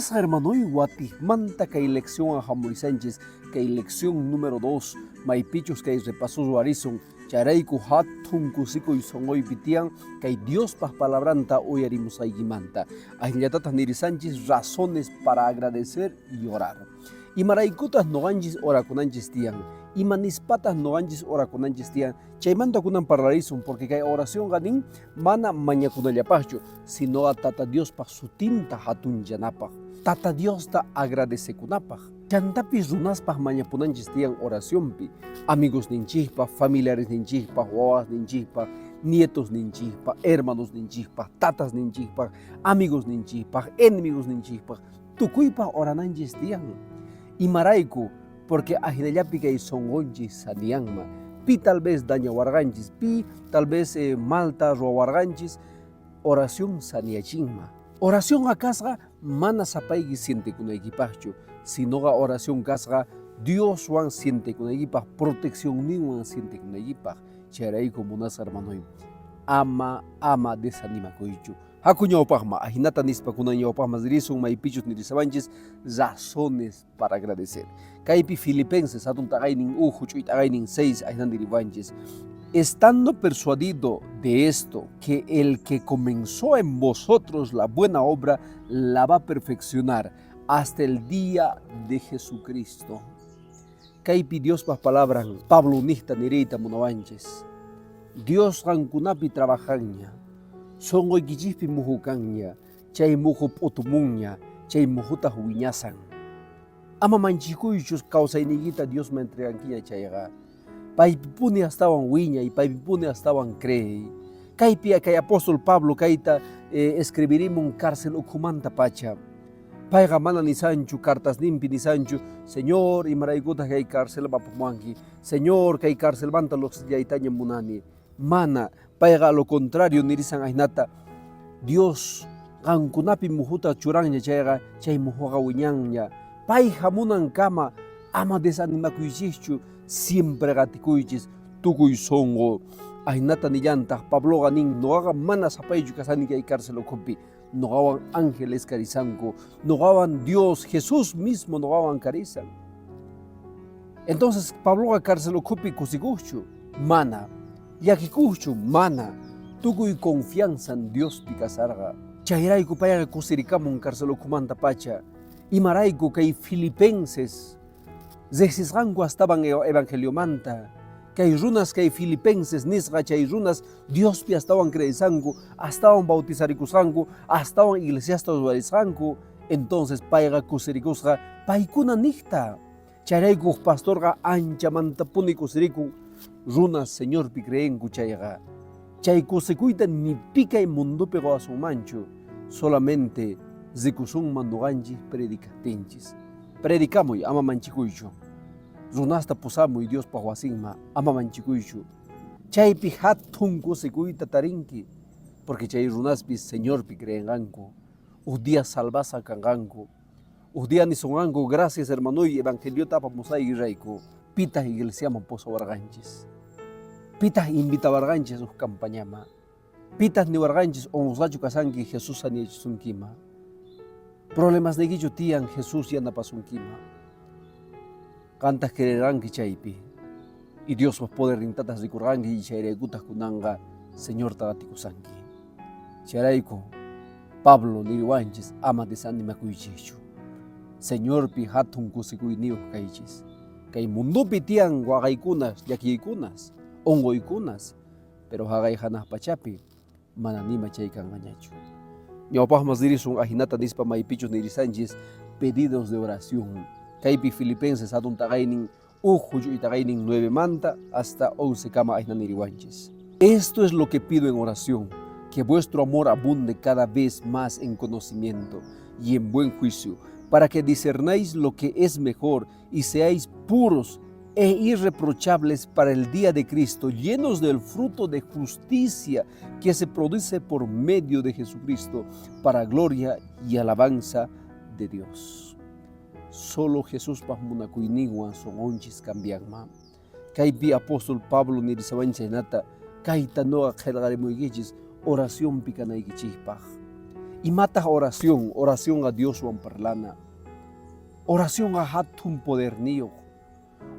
Munasa hermano Iguati, manta que elección a Jamuri Sánchez, que elección número 2, maipichos que repasos Warison, Charaiku Hatun Kusiko y son hoy pitian, que Dios pas palabranta hoy harimos aiguimanta. Ahinyatatas Niri Sánchez, razones para agradecer y orar. Y maraikutas no anjis ora con anjis tian, y manispatas no anjis ora con anjis tian, chaimanta kunan parlarison, porque que oración ganin, mana mañakunallapacho, sino a tata Dios pa su tinta hatun yanapaj. Tata Dios ta agradece kunapaj. Chantapis runaspaj mañapunanjis tian oración pi, amigos ninchihpa, familiares ninchihpa, guaguas ninchihpa, nietos ninchihpa, hermanos ninchihpa, tatas ninchihpa, amigos ninchihpa, enemigos ninchihpa, tukuypa orananjis tian. Y maraiku, porque ajinellapi que son onjis sanianma, pi tal vez daña warganchis, pi tal vez malta roawarganchis, oración saniachinma. Oración a casga, mana sapaigi siente con equipacho, sino a oración casga, Dios wan siente con equipa, protección ni wan siente con equipa, charai como unas hermanoy, ama desanima coichu. Hakuño pahma, ajinata nispa kunaño pahma zirisun, maipichos ni risabanches, razones para agradecer. Kaipi Filipenses, atun tagainin chuit tagainin 6, ajinan diribanches. Estando persuadido de esto, que el que comenzó en vosotros la buena obra, la va a perfeccionar hasta el día de Jesucristo. Kaipi Dios pas palabras, Pablo unista nireita monabanches. Dios rankunapi trabajaña. Son hoy guillispi mujucaña, chay mujo potumuña, chay mujuta huiñasan. Ama manchicuychus causa iniguita Dios me entreganquilla chayaga. Paipipune estaban huiña y paipipune estaban cree. Caipia kay apóstol Pablo kaita escribirimos un cárcel ocumanta pacha. Paiga mana ni Sancho, cartas nimpi ni Sancho, Señor y maraiguta kay cárcel bapumangi. Señor kay cárcel banta los yaitaña munani. Mana, paiga lo contrario, nirisan ainata. Dios, gankunapi mujuta churangnya chayga, chay mujuga wiñangnya. Pai jamunan kama, ama desanimakuichichu, siempre gatikuichis, tukuy songo. Ainata nillanta, Pablo ganin, no haga mana sapaychu kasani kay cárcel ocupi. No hagan ángeles carizanco, no hagan Dios, Jesús mismo no hagan carizan. Entonces, Pablo a cárcel ocupi kusikuchu, mana. Yakikuchu, mana, tukuy confianza en Dios pikasarga. Chayraiku payaga kusirikamun cárcel okumanta pacha. Y maraiku kay Filipenses, zesisganku estaban evangelio manta. Kay runas kay Filipenses nisga chay runas Dios pi estaban creizanku, estaban bautizarikusganku, estaban iglesiastas warisganku. Entonces payaga kusirikusga paikuna nikta. Chayraiku pastorga ancha mantapuni kusiriku. Runas Señor pi creen kuchayaga. Chay kusikuita ni pica y mundo pegó a su mancho. Solamente zikusun manduganchis predicatinchis. Predicamos y ama manchikuicho. Runasta posamo y Dios pahuasinma ama manchikuicho. Chay pi hatun kusikuita tarinki. Porque chay runas pi Señor pi creen ganko. Día salvasa kanganko. Día ni songanko. Gracias hermano y evangelio tapa musay raico. Pitas iglesia poso varganchis. Pitas invita varganchis sus campañama. Pitas ni varganchis o musachu kasanki Jesús aniechisunkima. Problemas de guillo tian Jesús yana pasunkima. Cantas quererán que chaipi. Y Dios va a poder rintatas rikurrangi y chairegutas kunanga Señor tagatikusanki. Charaiko, Pablo niriwanchis ama desanima kuichichu. Señor pi hatun kusikui nius kaichis. Kay mundo pitian guagaikunas, yakiikunas, ongoikunas, pero hagay hanas pachapi, mananima chaykan mañachu. Ñawpaj mas dirisun ajinata nispa maipichos nirisanchis pedidos de oración. Kaypi Filipenses atun tagainin ujuyu y tagainin 9 manta hasta 11 kama ajna niriwanchis. Esto es lo que pido en oración, que vuestro amor abunde cada vez más en conocimiento y en buen juicio, para que discernáis lo que es mejor y seáis puros e irreprochables para el día de Cristo, llenos del fruto de justicia que se produce por medio de Jesucristo, para gloria y alabanza de Dios. Solo Jesús pasmunakuinigua son onchis cambianma. Kaipi apóstol Pablo nirisabancha nata, kaita noa jelgaremuigichis oración picanaigichispaj. Y mata oración a Dios Juan Parlana. Oración a hatun poder niyo.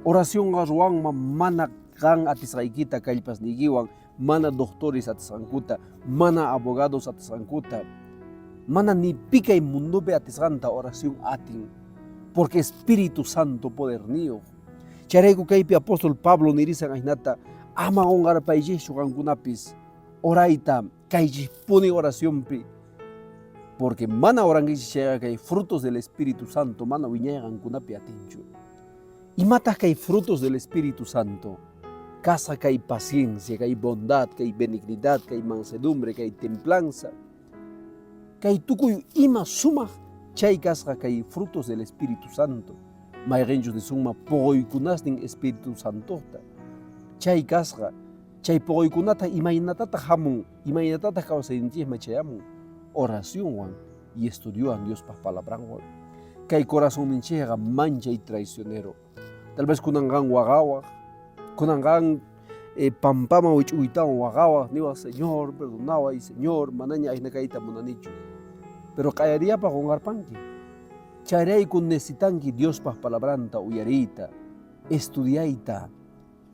Oración a ruang mana gan atisraikita kalpas nigiwan, mana doctores atisrankuta, mana abogados atisrankuta, mana ni pica y mundo be atisranta oración atin, porque Espíritu Santo poder niyo. Charego kaipi apóstol Pablo nirisan ainata, ama ongar paijishu gangunapis, oraita, pone oración pi, porque mana orangis llega que hay frutos del Espíritu Santo, mana viñegan kunapi atinchu. Y matas que hay frutos del Espíritu Santo, casa que hay paciencia, que hay bondad, que hay benignidad, que hay mansedumbre, que hay templanza, que hay tucuy ima suma, chay casa que hay frutos del Espíritu Santo, mayrenjos de suma pogoikunas ning Espíritu Santo, chay casa, chay pogoikunata imainatata hamun, imainatata causa intisma chayamun, oración y estudió a Dios para palabra, que hay corazón minchega mancha y traicionero. Tal vez kunangan wagawa, kunangan pampama uitan wagawa, niwa Señor, perdonaba y Señor, manaña ay nakaita munanicho. Pero caería para con arpanqui. Charei kun necesitanqui Dios para palabranta uyarita, estudiaita.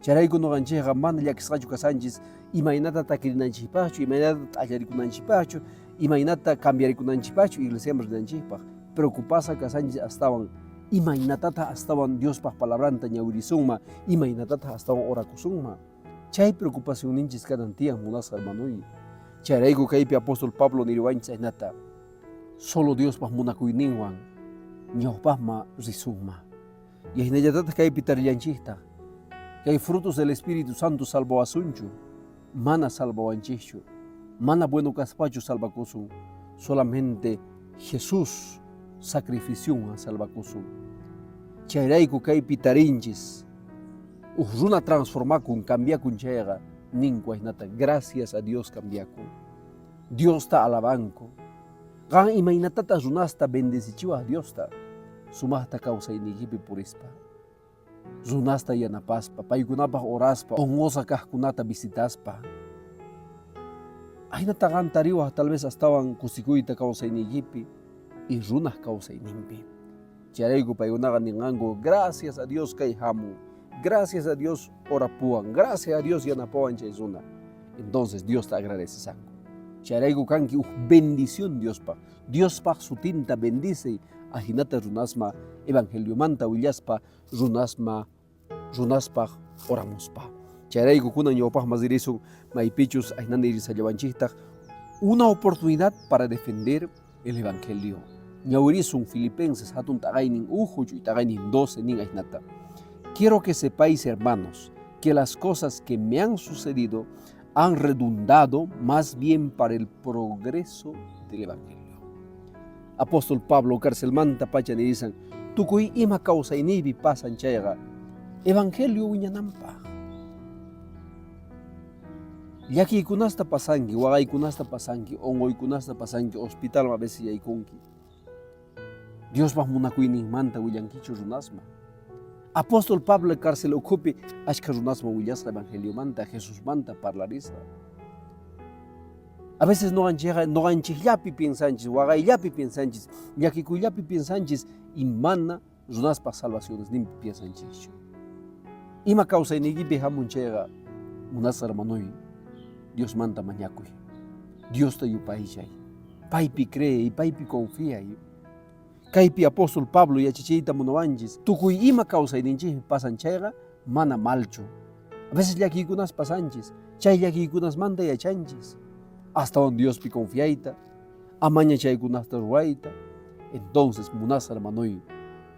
Charei kun nogancheja man llakisqachu kasanchis, imainata takirinanchipachu, imainata ayarikunanchipachu, imainata cambiarikunanchipachu, iglesia rinanchipaj. Preocupasa kasanchis astawan imainatata astawan Dios pas palabranta ñawirisumma, imainatata astawan orakusumma. Chay preocupación ninchis kanantian munas hermanui. Charaigo kaipi apóstol Pablo niriwanchis ainata. Solo Dios pas munakuininwan, ñawpasma risumma. Y ainayatata kaipi tarillanchista. Que hay frutos del Espíritu Santo salvasunchu, mana salvawanchichu, mana bueno caspacho salvacusun, solamente Jesús sacrifició a salvacusun. Chairaiku kai pitarinchis, runa transformacun, cambiacun chayga, ninguainata, gracias a Dios cambiacun. Dios está alabanco. Gan imainatata runasta bendecichiwa a Dios ta, sumasta causa inigipi purispa. Runasta yanapaspa, paikunapaj oraspa, ongosa kahkunata visitaspa. Ainata gantariwa tal vez estaban kusikuita causa inigipi, y runas causa inimpi. Charaigo paigunaga ningango, gracias a Dios kay hamu, gracias a Dios orapuan, gracias a Dios yanapuan chaizuna. Entonces Dios te agradece sango. Charaigo kanki bendición Dios pa su tinta bendice a hinata runasma evangelio manta willaspa runaspa oramuspa. Charaigo kuna ñopaj mazirisun maipichus ainandiris allavanchista una oportunidad para defender el evangelio. Ñaurisun Filipenses hatun tagainin ujuchu y tagainin 12 nin ainata. Quiero que sepáis, hermanos, que las cosas que me han sucedido han redundado más bien para el progreso del evangelio. Apóstol Pablo carcelmanta pachan y dicen, tukuy ima causa inibi pasan chayga, evangelio uñanampa. Yaki kunasta pasangi, wagay kunasta pasangi, ongoy kunasta pasangi, hospital a veces yaikunki. Dios va munakuinin manta willankichu runasma. Apóstol Pablo cárcel ocupe ashka runasma willasra evangelio manta, Jesús manta parlariza. A veces no anchillapi piensanchis, wagayllapi piensanchis, yakikullapi piensanchis, y mana runaspa salvaciones nimpi piensanchis. Ima causa inigipi hamunchega, munas hermanoi, Dios manta mañacuy. Dios te yupaychay. Paipi cree y paipi confía. Kaipi apóstol Pablo y achichita monoanchis, tukuy ima causa ininchis pasan chayga, mana malcho. A veces yakikunas pasanchis, chay yakikunas manda y achanchis. Hasta donde Dios pi confiaita, amaña chaykunas ruaita. Entonces, munas hermanoi,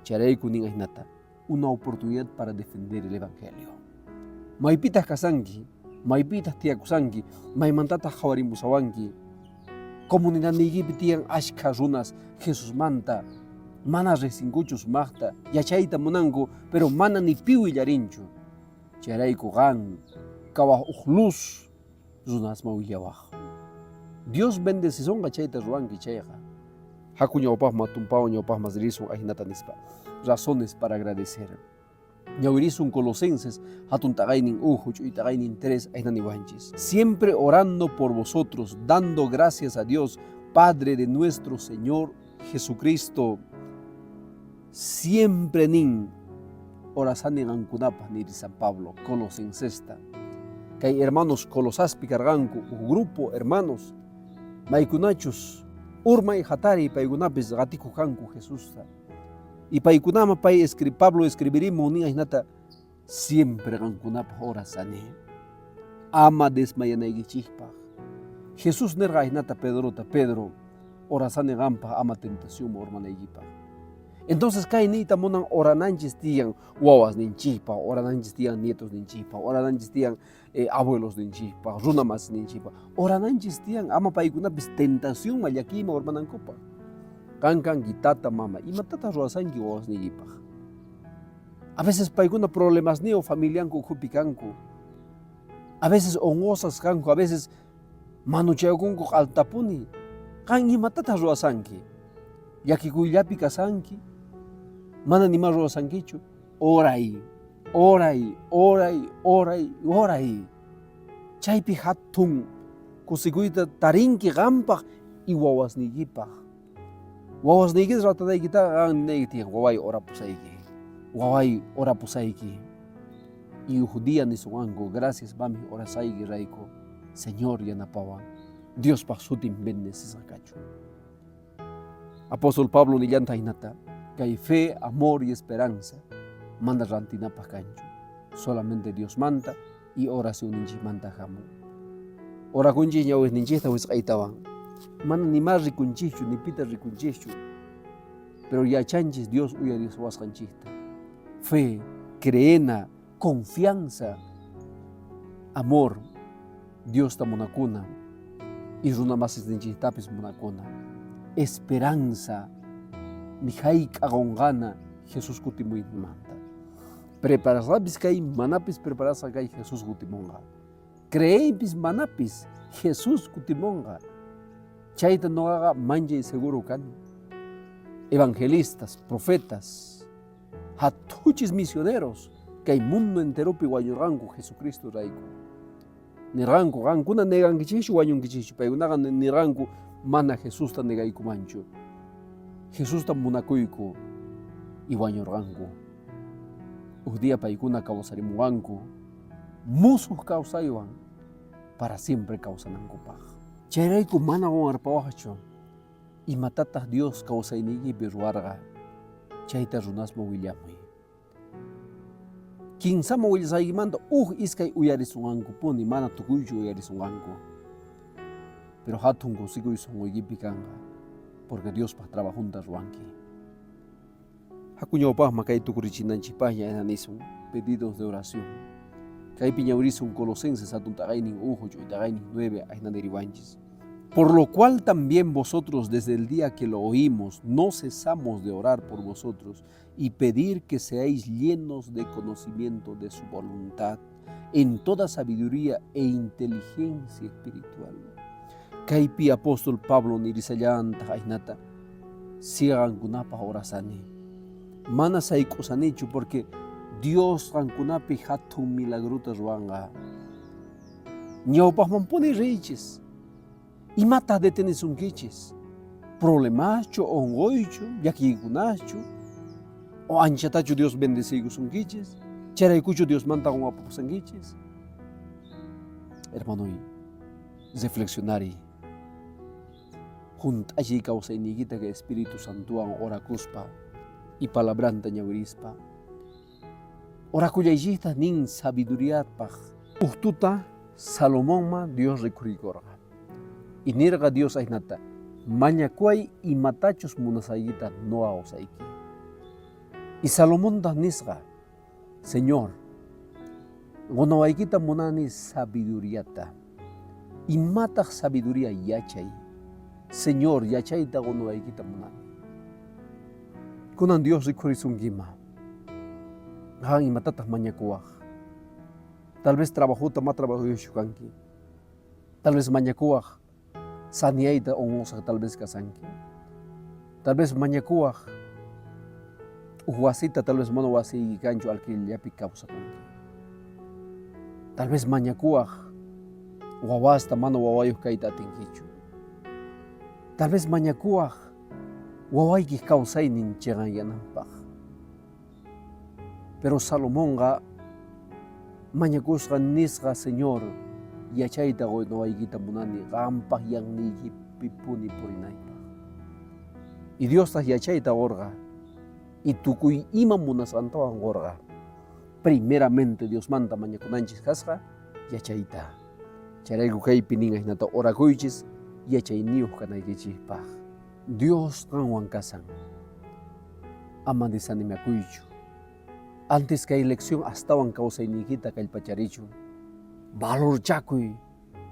chareikunin ainata, una oportunidad para defender el evangelio. Maipitas kasanki, maipitas tiakusanki, maimantata jawarimusawanki. Comunidad nigipi tian ashka runas, Jesús manta, mana resinguchus magta, yachaita munango, pero mana ni piwi yarinchu. Charaiku gan, kawah luz, runas mawillawah. Dios bendice son gachaita ruanki chayga. Haku ñawpaj matumpao ñawpaj mazrisun ajinata nispa. Razones para agradecer. Ñawirisun Colosenses, hatun tagainin ujuch y tagainin 3 ajinani wanchis. Siempre orando por vosotros, dando gracias a Dios Padre de nuestro Señor Jesucristo, siempre nin orasani gankunapa ni San Pablo, Colosensesta. Que hay hermanos colosaspi carganku, un grupo hermanos, maikunachus, urmay hatari paigunapis gatiku kanku Jesusta. Y paikunama Pablo escribirimos ni ainata siempre gankunapa orasani. Ama desmayanaygichikpa. Jesús nerga ainata Pedro, orasani gampa ama tentación ormanaygipa. Entonces kainita monan orananchis tiyan wawas ninchipa, orananchis tiyan nietos ninchipa, orananchis tiyan abuelos ninchipa, runamas ninchipa, orananchis tiyan ama paikunapis tentación mallakima ormanankopa. Kankan gitata mama, imatata ruasanki wawas niyipa. A veces paikuna problemas neo familianku kupikanku. A veces ongosas kanku, a veces manuchayakunku altapuni. Kan imatata ruasanki. Yakikullapi kasanki. Mana nima ruasankichu, oray. Chaypi hatun kusikuyta tarinki gampaq y wawasniykipaq. Wawasniykita ratadaykita neyti waway orapusayki. Y día nisunanku, gracias mami orasayki rayku, Señor yanapawan, Dios paq sutin bendecisisacachu. Apóstol Pablo nillanta hinata, que hay fe, amor y esperanza, manda rantinapaq kanchu. Solamente Dios manda y oración ninchi manda jamu. Orakunchi ñawis ninchista wisqaytawan. Mana ni más rikunchichu, ni pita rikunchichu. Pero ya chanchis Dios uyariwasqanchista. Fe, creena, confianza, amor, Dios ta monakuna. Y runamasis ninchistapis monakuna. Esperanza, Mijay kagongana, Jesús kutimuy manta. Preparasapis kay manapis preparasa kay Jesús kutimonga. Creepis manapis Jesús kutimonga. Chayta no haga manje seguro kan. Evangelistas, profetas, hatuchis misioneros, que hay mundo entero piwayorangu Jesucristo raiku. Ni rangu, kuna negan kichichu, wanyun kichichu, pero ni rangu mana Jesús ta negaiku mancho. Jesús ta munakuyku iwañurqanku. Día paikuna kawsarimuwanku. Musuq kawsaywan para siempre kawsanankupaq. Chayrayku mana wanarpawaqchu. Imatataq Dios kawsayniykipi ruwarqa. Chayta runasma willamuy. Kinsama willasaykimanta iskay uyarisunqankupuni mana tukuychu uyarisunqanku. Pero hatun kusikuy sunquykipi kanqa. Porque Dios pa trabajunta ruanki. Hakuñawpaqma kay tukurichinanchipaqña enanisun pedidos de oración. Kay piñawrisun Colosenses atun taqaynin 8 y taqaynin 9 ainaneriwanchis. Por lo cual también vosotros desde el día que lo oímos no cesamos de orar por vosotros y pedir que seáis llenos de conocimiento de su voluntad en toda sabiduría e inteligencia espiritual. Kaypi apóstol Pablo nirisallanta ainata sigan kunapa orasani. Mana sayk'usanichu porque Dios rankunapi hatun milagruta ruanga. Ñawpaqmanpuni riychis. Imata detenisunkichis. Problemachu, ongoychu, llakiykunachu, o anchatachu Dios bendeciykusunkichis, charaykuchu Dios manta apapusankichis. Hermano, reflexionari. Junt'achi kawsayniykita que Espíritu Santuwan orakuspa y palabranta ñawirispa. Orakullaykita nin sabiduríapaq. Uhtuta Salomonma Dios rikuriykurqa. Y nirqa Dios aynata mañakuay y matachos munasaykita no awsayki. Y Salomonta nisqa, Señor, gonawaykita munani sabiduríata. Y mataq sabiduría yachay. Señor, yachayta gonawaykita munani. Kunan Dios rikurisunkiman. Han imatataq mañakuwaq. Tal vez trabajuta ma trabajuyushu kanki. Tal vez mañakuwaq saniayta ongosa tal vez kasanki. Tal vez mañakuwaq wasita tal vez mono wasi kanchu alquilapi kawsakanki. Tal vez mañakuwaq wawasta mano wawayuq kayta atinkichu. Tal vez mañakuaj wawaykij kawsaynin chiqanyananpaq. Pero Salomón mañakusqa nisqa Señor yachayta quynawaykita munani qampaq yanqiykipi puni purinaypaq. Y Diostas yachayta orqa y tukuy ima munasqantawan orqa primeramente Diosmanta mañakunanchis kasqa yachayta. Chayrayku kaypi nin hinata orakuychis yachayniyuq kanaykichikpaq. Dios qanwan kasan. Ama desanimakuychu. Antes kay lección astawan kawsayniykita kallpacharichun. Valorchakuy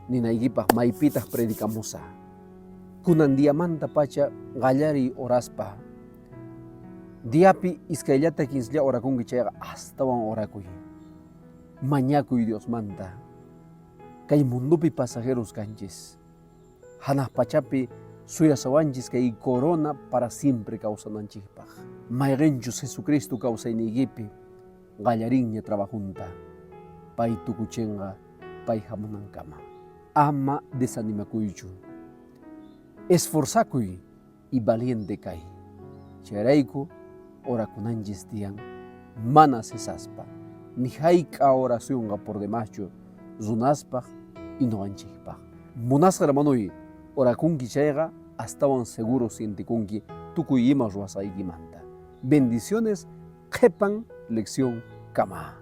ninaykipaq maypitaq predicamusa. Kunan diamanta pacha qallari oraspa. Diapi iskayllata kinslla orakunki chayqa astawan orakuy. Mañakuy Diosmanta. Kay mundupi pasajeros kanchis. Hanaq pachapi suyasawanchis kay corona para siempre kawsananchikpaq. Mayqinchus Jesucristo kawsayniykipi qallarinña trabajunta. Pay tukuchinqa pay hamunankama. Ama desanimakuychu. Esforzakuy y valiente kay. Chayrayku orakunanchis tiyan mana cesaspa. Ni hayqa oracionqa por demaschu runaspaq y noqanchikpaq. Munasqa hermanoy, orakunki chayqa astawan seguro sientikunki tukuy ima ruwasaykimanta. Bendiciones, qhepan lección kama.